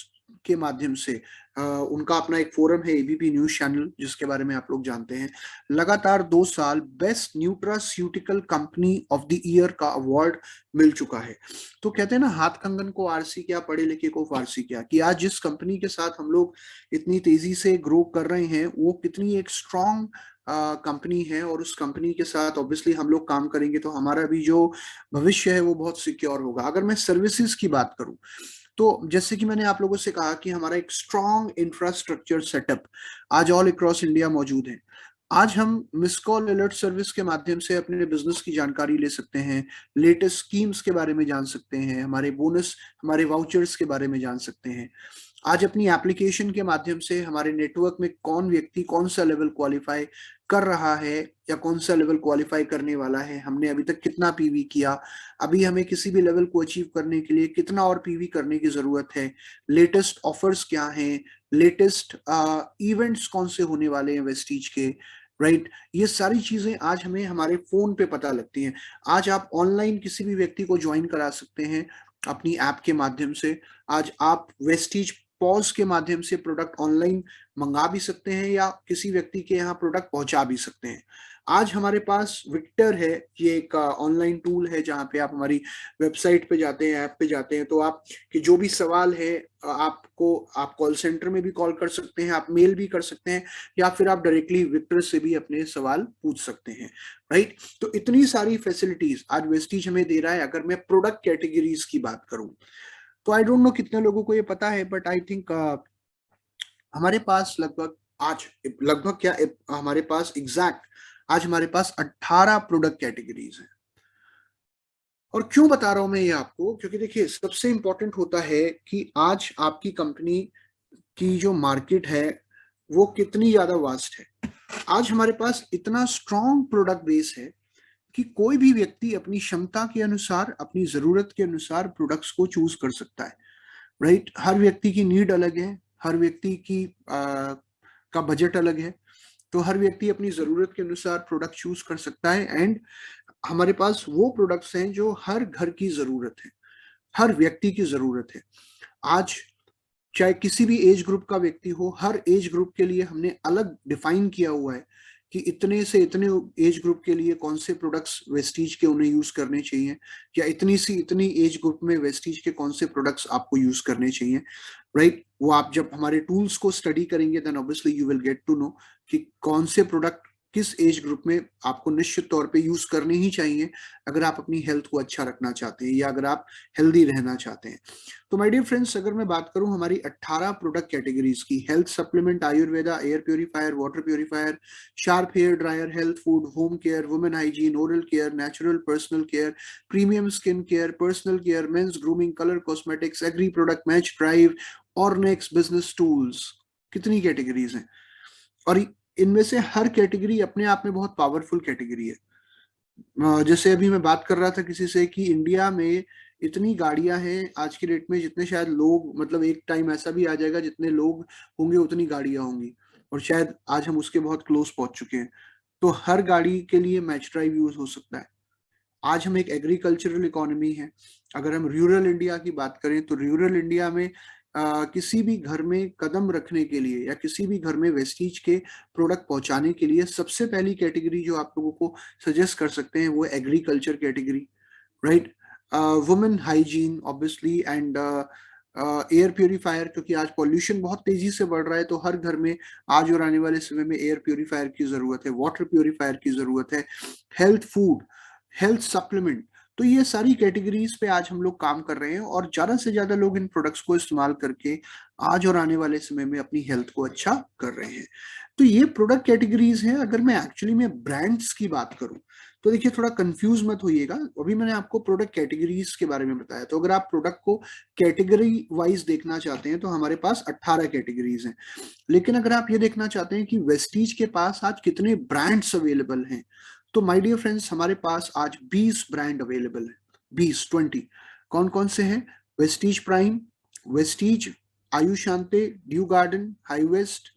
के माध्यम से, उनका अपना एक फोरम है ABP न्यूज चैनल, जिसके बारे में आप लोग जानते हैं, लगातार 2 साल best nutraceutical company of the year का अवार्ड मिल चुका है। तो कहते हैं ना, हाथ कंगन को आरसी क्या, पढ़े लिखे को फारसी क्या, कि आज जिस कंपनी के साथ हम लोग इतनी तेजी से ग्रो कर रहे हैं वो कितनी एक स्ट्रॉन्ग कंपनी है। और उस कंपनी के साथ ऑब्वियसली हम लोग काम करेंगे तो हमारा भी जो भविष्य है वो बहुत सिक्योर होगा। अगर मैं सर्विसेज की बात करूं तो जैसे कि मैंने आप लोगों से कहा कि हमारा एक स्ट्रॉन्ग इंफ्रास्ट्रक्चर सेटअप आज ऑल अक्रॉस इंडिया मौजूद है। आज हम मिस कॉल अलर्ट सर्विस के माध्यम से अपने बिजनेस की जानकारी ले सकते हैं, लेटेस्ट स्कीम्स के बारे में जान सकते हैं, हमारे बोनस, हमारे वाउचर्स के बारे में जान सकते हैं। आज अपनी एप्लीकेशन के माध्यम से हमारे नेटवर्क में कौन व्यक्ति कौन सा लेवल क्वालिफाई कर रहा है या कौन सा लेवल क्वालिफाई करने वाला है, हमने अभी तक कितना PV किया, अभी हमें किसी भी लेवल को अचीव करने के लिए कितना और PV करने की जरूरत है, लेटेस्ट ऑफर्स क्या हैं, लेटेस्ट इवेंट्स कौन से होने वाले हैं वेस्टीज के, राइट। ये सारी चीजें आज हमें हमारे फोन पे पता लगती हैं। आज आप ऑनलाइन किसी भी व्यक्ति को ज्वाइन करा सकते हैं अपनी ऐप के माध्यम से। आज आप वेस्टीज पॉज के माध्यम से प्रोडक्ट ऑनलाइन मंगा भी सकते हैं या किसी व्यक्ति के यहाँ प्रोडक्ट पहुंचा भी सकते हैं। आज हमारे पास विक्टर है, ये एक ऑनलाइन टूल है जहाँ पे आप हमारी वेबसाइट पे जाते हैं, ऐप पे जाते हैं, तो आप कि जो भी सवाल है आपको, आप कॉल सेंटर में भी कॉल कर सकते हैं, आप मेल भी कर सकते हैं, या फिर आप डायरेक्टली विक्टर से भी अपने सवाल पूछ सकते हैं, राइट। तो इतनी सारी फैसिलिटीज आज वेस्टीज हमें दे रहा है। अगर मैं प्रोडक्ट कैटेगरीज की बात करूं तो आई डोंट नो कितने लोगों को ये पता है, बट आई थिंक हमारे पास लगभग क्या, हमारे पास एग्जैक्ट आज हमारे पास 18 प्रोडक्ट कैटेगरीज हैं। और क्यों बता रहा हूं मैं ये आपको, क्योंकि देखिए सबसे इंपॉर्टेंट होता है कि आज आपकी कंपनी की जो मार्केट है वो कितनी ज्यादा वास्ट है। आज हमारे पास इतना स्ट्रॉन्ग प्रोडक्ट बेस है कि कोई भी व्यक्ति अपनी क्षमता के अनुसार, अपनी जरूरत के अनुसार प्रोडक्ट्स को चूज कर सकता है, राइट। हर व्यक्ति की नीड अलग है, हर व्यक्ति की का बजट अलग है। तो हर व्यक्ति अपनी जरूरत के अनुसार प्रोडक्ट चूज कर सकता है एंड हमारे पास वो प्रोडक्ट्स हैं जो हर घर की जरूरत है, हर व्यक्ति की जरूरत है। आज चाहे किसी भी एज ग्रुप का व्यक्ति हो, हर एज ग्रुप के लिए हमने अलग डिफाइन किया हुआ है कि इतने से इतने एज ग्रुप के लिए कौन से प्रोडक्ट्स वेस्टीज के उन्हें यूज करने चाहिए, या इतनी सी इतनी एज ग्रुप में वेस्टीज के कौन से प्रोडक्ट्स आपको यूज करने चाहिए, राइट। वो आप जब हमारे टूल्स को स्टडी करेंगे then obviously you will get to know कि कौन से प्रोडक्ट किस एज ग्रुप में आपको निश्चित तौर पे यूज करने ही चाहिए अगर आप अपनी हेल्थ को अच्छा रखना चाहते हैं या अगर आप हेल्दी रहना चाहते हैं। तो माय डियर फ्रेंड्स, अगर मैं बात करूं हमारी 18 प्रोडक्ट कैटेगरीज की, health supplement, Ayurveda, air purifier, water purifier, sharp hair dryer, health food, home care, women hygiene, oral care, natural personal care, premium skin care, personal care, men's grooming, colour cosmetics, agri product, match drive और next business tools, कितनी categories हैं। और इनमें से हर category अपने आप में बहुत पावरफुल कैटेगरी है। जैसे अभी मैं बात कर रहा था किसी से कि इंडिया में इतनी गाड़ियां हैं आज की डेट में जितने शायद लोग, मतलब एक टाइम ऐसा भी आ जाएगा जितने लोग होंगे उतनी गाड़ियां होंगी, और शायद आज हम उसके बहुत क्लोज पहुंच चुके हैं। तो हर गाड़ी के लिए मैच ड्राइव यूज हो सकता है। आज हम एक एग्रीकल्चरल इकोनॉमी है। अगर हम रूरल इंडिया की बात करें तो रूरल इंडिया में किसी भी घर में कदम रखने के लिए या किसी भी घर में वेस्टीज के प्रोडक्ट पहुंचाने के लिए सबसे पहली कैटेगरी जो आप लोगों को सजेस्ट कर सकते हैं वो agriculture category, right. Women hygiene obviously and air purifier, क्योंकि आज पॉल्यूशन बहुत तेजी से बढ़ रहा है तो हर घर में आज और आने वाले समय में एयर प्योरीफायर की जरूरत है, वाटर प्योरीफायर की जरूरत है, हेल्थ फूड, हेल्थ सप्लीमेंट। तो ये सारी कैटेगरीज पे आज हम लोग काम कर रहे हैं और ज्यादा से ज्यादा लोग इन प्रोडक्ट्स को इस्तेमाल करके आज और आने वाले समय में अपनी हेल्थ को अच्छा कर रहे हैं। तो ये प्रोडक्ट कैटेगरीज हैं। अगर मैं एक्चुअली में ब्रांड्स की बात करूं तो देखिए थोड़ा कंफ्यूज मत होइएगा, अभी मैंने आपको प्रोडक्ट कैटेगरीज के बारे में बताया, तो अगर आप प्रोडक्ट को कैटेगरी वाइज देखना चाहते हैं तो हमारे पास 18 कैटेगरीज हैं। लेकिन अगर आप ये देखना चाहते हैं कि वेस्टीज के पास आज कितने ब्रांड्स अवेलेबल हैं, तो माय डियर फ्रेंड्स हमारे पास आज 20 ब्रांड अवेलेबल है। 20 कौन कौन से हैं? Vestige Prime, Vestige, Ayushante, Dew Garden, Hi West,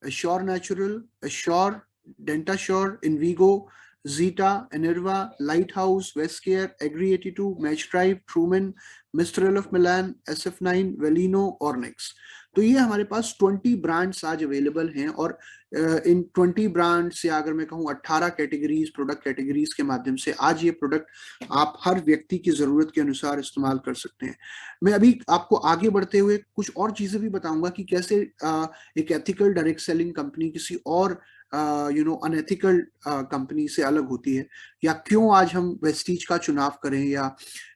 Assure Natural, Assure, Dentassure, Invigo, Zeta, Enerva, Light House, West Care, Agri 82, Match Drive, Truman, Mistral of Milan, SF9, Velino और Next. तो ये हमारे पास 20 ब्रांड्स आज अवेलेबल हैं और इन 20 ब्रांड्स या अगर मैं कहूँ 18 कैटेगरीज, प्रोडक्ट कैटेगरीज के माध्यम से आज ये प्रोडक्ट आप हर व्यक्ति की जरूरत के अनुसार इस्तेमाल कर सकते हैं। मैं अभी आपको आगे बढ़ते हुए कुछ और चीजें भी बताऊंगा कि कैसे एक एथिकल डायरेक्ट सेलिंग कंपनी किसी और अनएथिकल कंपनी से अलग होती है, या क्यों आज हम वेस्टीज का चुनाव करें, या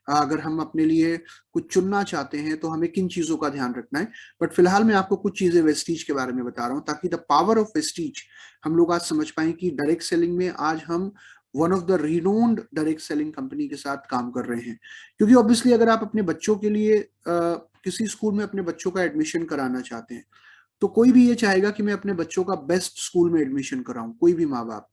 अगर हम अपने लिए कुछ चुनना चाहते हैं तो हमें किन चीजों का ध्यान रखना है। बट फिलहाल मैं आपको कुछ चीजें वेस्टीज के बारे में बता रहा हूँ ताकि द पावर ऑफ वेस्टीज हम लोग आज समझ पाए कि डायरेक्ट सेलिंग में आज हम one of the renowned direct selling company के साथ काम कर रहे हैं। क्योंकि ऑब्वियसली अगर आप अपने बच्चों के लिए किसी स्कूल में अपने बच्चों का एडमिशन कराना चाहते हैं तो कोई भी ये चाहेगा कि मैं अपने बच्चों का बेस्ट स्कूल में एडमिशन कराऊं, कोई भी माँ बाप।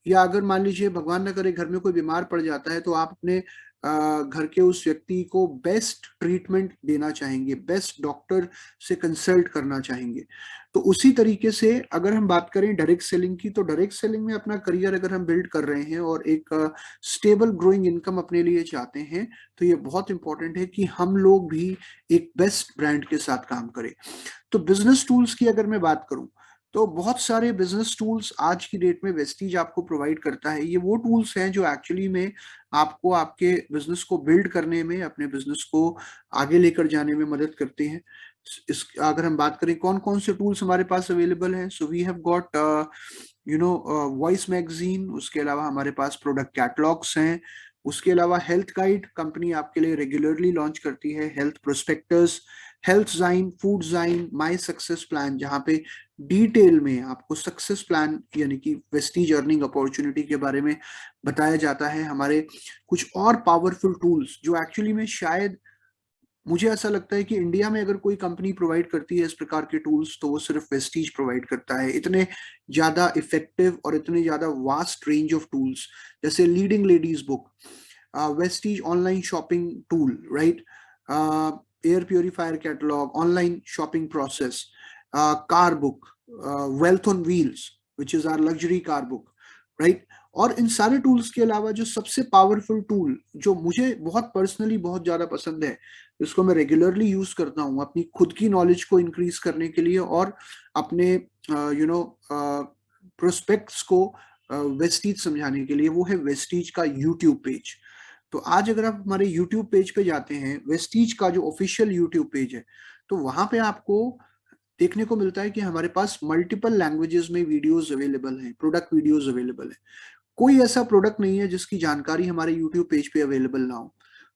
या अगर मान लीजिए भगवान न करे घर में कोई बीमार पड़ जाता है तो आप अपने घर के उस व्यक्ति को बेस्ट ट्रीटमेंट देना चाहेंगे, बेस्ट डॉक्टर से कंसल्ट करना चाहेंगे। तो उसी तरीके से अगर हम बात करें डायरेक्ट सेलिंग की, तो डायरेक्ट सेलिंग में अपना करियर अगर हम बिल्ड कर रहे हैं और एक स्टेबल ग्रोइंग इनकम अपने लिए चाहते हैं तो ये बहुत इंपॉर्टेंट है कि हम लोग भी एक बेस्ट ब्रांड के साथ काम करें। तो बिजनेस टूल्स की अगर मैं बात करूं तो बहुत सारे बिजनेस टूल्स आज की डेट में वेस्टीज आपको प्रोवाइड करता है। ये वो टूल्स हैं जो एक्चुअली में आपको आपके बिजनेस को बिल्ड करने में, अपने बिजनेस को आगे लेकर जाने में मदद करते हैं। इस अगर हम बात करें कौन कौन से टूल्स हमारे पास अवेलेबल हैं, so we have got voice magazine, उसके अलावा हमारे पास प्रोडक्ट कैटलॉग्स हैं, उसके अलावा हेल्थ गाइड कंपनी आपके लिए रेगुलरली लॉन्च करती है, हेल्थ प्रोस्पेक्टस, हेल्थ जाइन, फूड जाइन, माई सक्सेस प्लान, जहाँ पे डिटेल में आपको सक्सेस प्लान यानी कि वेस्टीज अर्निंग अपॉर्चुनिटी के बारे में बताया जाता है। हमारे कुछ और पावरफुल टूल्स जो एक्चुअली में शायद मुझे ऐसा लगता है कि इंडिया में अगर कोई कंपनी प्रोवाइड करती है इस प्रकार के टूल्स तो वो सिर्फ वेस्टीज प्रोवाइड करता है। इतने ज्यादा इफेक्टिव और इतने ज्यादा वास्ट रेंज ऑफ टूल्स, जैसे leading ladies book, Vestige online shopping tool, right, air purifier catalogue, online shopping process, car book, wealth on wheels, which is our luxury car book, right? और इन सारे tools के अलावा जो सबसे powerful tool जो मुझे बहुत पर्सनली बहुत ज्यादा पसंद है, इसको मैं रेगुलरली यूज करता हूँ अपनी खुद की नॉलेज को इंक्रीज करने के लिए और अपने प्रोस्पेक्ट्स को वेस्टीज समझाने के लिए, वो है वेस्टीज का यूट्यूब पेज। तो आज अगर आप हमारे यूट्यूब पेज पे जाते हैं, वेस्टीज का जो ऑफिशियल यूट्यूब पेज है, तो वहां पे आपको देखने को मिलता है कि हमारे पास मल्टीपल लैंग्वेजेस में वीडियोस अवेलेबल हैं, प्रोडक्ट वीडियोस अवेलेबल है। कोई ऐसा प्रोडक्ट नहीं है जिसकी जानकारी हमारे यूट्यूब पेज पे अवेलेबल ना हो।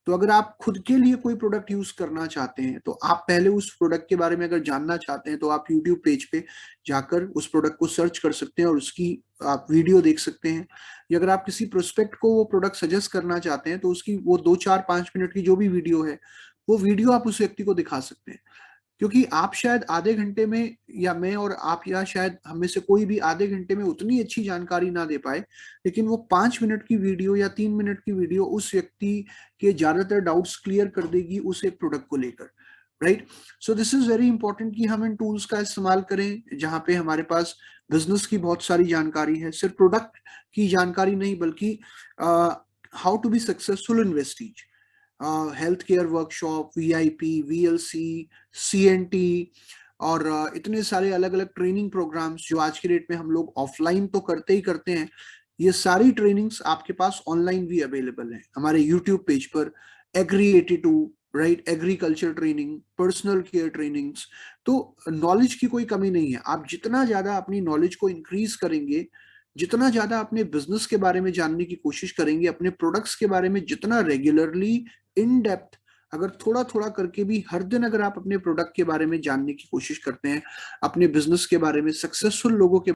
तो अगर आप खुद के लिए कोई प्रोडक्ट यूज करना चाहते हैं, तो आप पहले उस प्रोडक्ट के बारे में अगर जानना चाहते हैं, तो आप यूट्यूब पेज पे जाकर उस प्रोडक्ट को सर्च कर सकते हैं और उसकी आप वीडियो देख सकते हैं। या अगर आप किसी प्रोस्पेक्ट को वो प्रोडक्ट सजेस्ट करना चाहते हैं, तो उसकी वो 2 4 5 मिनट की जो भी वीडियो है, वो वीडियो आप उस व्यक्ति को दिखा सकते हैं। क्योंकि आप शायद आधे घंटे में, या मैं और आप, या शायद हम में से कोई भी आधे घंटे में उतनी अच्छी जानकारी ना दे पाए, लेकिन वो 5 मिनट की वीडियो या 3 मिनट की वीडियो उस व्यक्ति के ज्यादातर डाउट्स क्लियर कर देगी उस एक प्रोडक्ट को लेकर, right? So this is very important कि हम इन टूल्स का इस्तेमाल करें जहां पे हमारे पास बिजनेस की बहुत सारी जानकारी है, सिर्फ प्रोडक्ट की जानकारी नहीं, बल्कि how to be successful in Vestige, health care workshop, VIP, VLC, CNT और इतने सारे अलग अलग ट्रेनिंग प्रोग्राम्स जो आज की डेट में हम लोग ऑफलाइन तो करते ही करते हैं, ये सारी ट्रेनिंग्स आपके पास ऑनलाइन भी अवेलेबल है हमारे यूट्यूब पेज पर। Agri 82, right, agriculture training, personal care trainings. तो नॉलेज की कोई कमी नहीं है। आप जितना ज्यादा अपनी नॉलेज को इंक्रीज करेंगे, जितना ज्यादा अपने बिजनेस के बारे में जानने की कोशिश करेंगे, अपने प्रोडक्ट्स के बारे में जितना रेगुलरली इन डेप्थ, अगर थोड़ा थोड़ा करके भी हर दिन अगर आप अपने प्रोडक्ट के बारे में जानने की कोशिश करते हैं, अपने बिजनेस के बारे में, सक्सेसफुल लोगों के